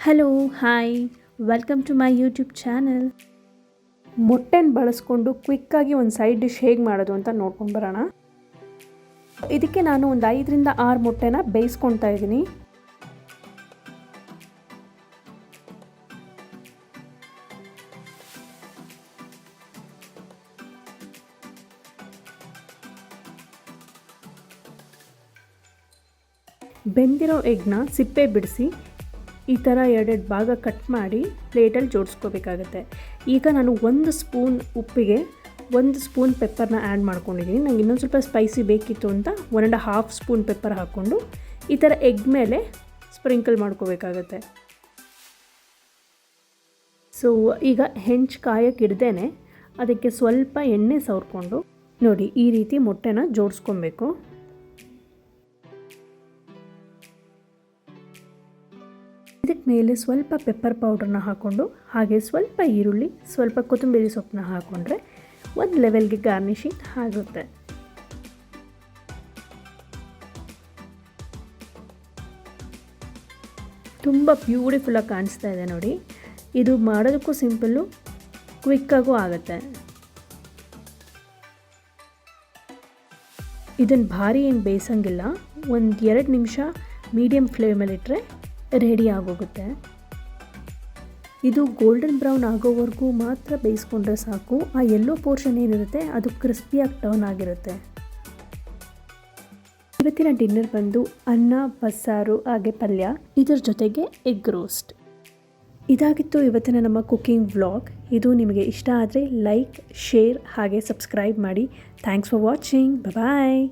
Hello hi welcome to my YouTube channel. ಮೊಟ್ಟೆನ ಬಳಸ್ಕೊಂಡು ಕ್ವಿಕ್ಕಾಗಿ ಒಂದು ಸೈಡ್ ಡಿಶ್ ಹೇಗೆ ಮಾಡೋದು ಅಂತ ನೋಡ್ಕೊಂಡು ಬರೋಣ. ಇದಕ್ಕೆ ನಾನು ಒಂದು 5ರಿಂದ 6 ಮೊಟ್ಟೆನ ಬೇಯಿಸ್ಕೊಳ್ತಾ ಇದ್ದೀನಿ. ಬೆಂದಿರೋ ಎಗ್ನ ಸಿಪ್ಪೆ ಬಿಡಿಸಿ ಈ ಥರ 2 ಭಾಗ ಕಟ್ ಮಾಡಿ ಪ್ಲೇಟಲ್ಲಿ ಜೋಡಿಸ್ಕೋಬೇಕಾಗತ್ತೆ. ಈಗ ನಾನು 1 ಸ್ಪೂನ್ ಉಪ್ಪಿಗೆ 1 ಸ್ಪೂನ್ ಪೆಪ್ಪರ್ನ ಆ್ಯಡ್ ಮಾಡ್ಕೊಂಡಿದ್ದೀನಿ. ನಂಗೆ ಇನ್ನೊಂದು ಸ್ವಲ್ಪ ಸ್ಪೈಸಿ ಬೇಕಿತ್ತು ಅಂತ 1.5 ಸ್ಪೂನ್ ಪೆಪ್ಪರ್ ಹಾಕ್ಕೊಂಡು ಈ ಥರ ಎಗ್ ಮೇಲೆ ಸ್ಪ್ರಿಂಕಲ್ ಮಾಡ್ಕೋಬೇಕಾಗತ್ತೆ. ಸೊ ಈಗ ಹೆಂಚು ಕಾಯಕ್ಕೆ ಇಡ್ದೇನೆ ಅದಕ್ಕೆ ಸ್ವಲ್ಪ ಎಣ್ಣೆ ಸವರ್ಕೊಂಡು ನೋಡಿ ಈ ರೀತಿ ಮೊಟ್ಟೆನ ಜೋಡಿಸ್ಕೊಬೇಕು. ಇದಕ್ಕೆ ಮೇಲೆ ಸ್ವಲ್ಪ ಪೆಪ್ಪರ್ ಪೌಡ್ರನ್ನ ಹಾಕ್ಕೊಂಡು ಹಾಗೆ ಸ್ವಲ್ಪ ಈರುಳ್ಳಿ, ಸ್ವಲ್ಪ ಕೊತ್ತಂಬರಿ ಸೊಪ್ಪನ್ನ ಹಾಕ್ಕೊಂಡ್ರೆ ಒಂದು ಲೆವೆಲ್ಗೆ ಗಾರ್ನಿಷಿಂಗ್ ಆಗುತ್ತೆ. ತುಂಬ ಬ್ಯೂಟಿಫುಲ್ಲಾಗಿ ಕಾಣಿಸ್ತಾ ಇದೆ ನೋಡಿ. ಇದು ಮಾಡೋದಕ್ಕೂ ಸಿಂಪಲ್ಲು, ಕ್ವಿಕ್ಕಾಗೂ ಆಗುತ್ತೆ. ಇದನ್ನು ಭಾರಿ ಏನು ಬೇಯಿಸಂಗಿಲ್ಲ, 1-2 ನಿಮಿಷ ಮೀಡಿಯಮ್ ಫ್ಲೇಮಲ್ಲಿಟ್ಟರೆ ರೆಡಿ ಆಗೋಗುತ್ತೆ. ಇದು ಗೋಲ್ಡನ್ ಬ್ರೌನ್ ಆಗೋವರೆಗೂ ಮಾತ್ರ ಬೇಯಿಸ್ಕೊಂಡ್ರೆ ಸಾಕು. ಆ ಯೆಲ್ಲೋ ಪೋರ್ಷನ್ ಏನಿರುತ್ತೆ ಅದು ಕ್ರಿಸ್ಪಿಯಾಗಿ ಟರ್ನ್ ಆಗಿರುತ್ತೆ. ಇವತ್ತಿನ ಡಿನ್ನರ್ ಬಂದು ಅನ್ನ, ಬಸ್ಸಾರು ಹಾಗೆ ಪಲ್ಯ, ಇದರ ಜೊತೆಗೆ ಎಗ್ ರೋಸ್ಟ್. ಇದಾಗಿತ್ತು ಇವತ್ತಿನ ನಮ್ಮ ಕುಕಿಂಗ್ ವ್ಲಾಗ್. ಇದು ನಿಮಗೆ ಇಷ್ಟ ಆದರೆ ಲೈಕ್, ಶೇರ್ ಹಾಗೆ ಸಬ್ಸ್ಕ್ರೈಬ್ ಮಾಡಿ. Thanks for watching. ಬಾಯ್.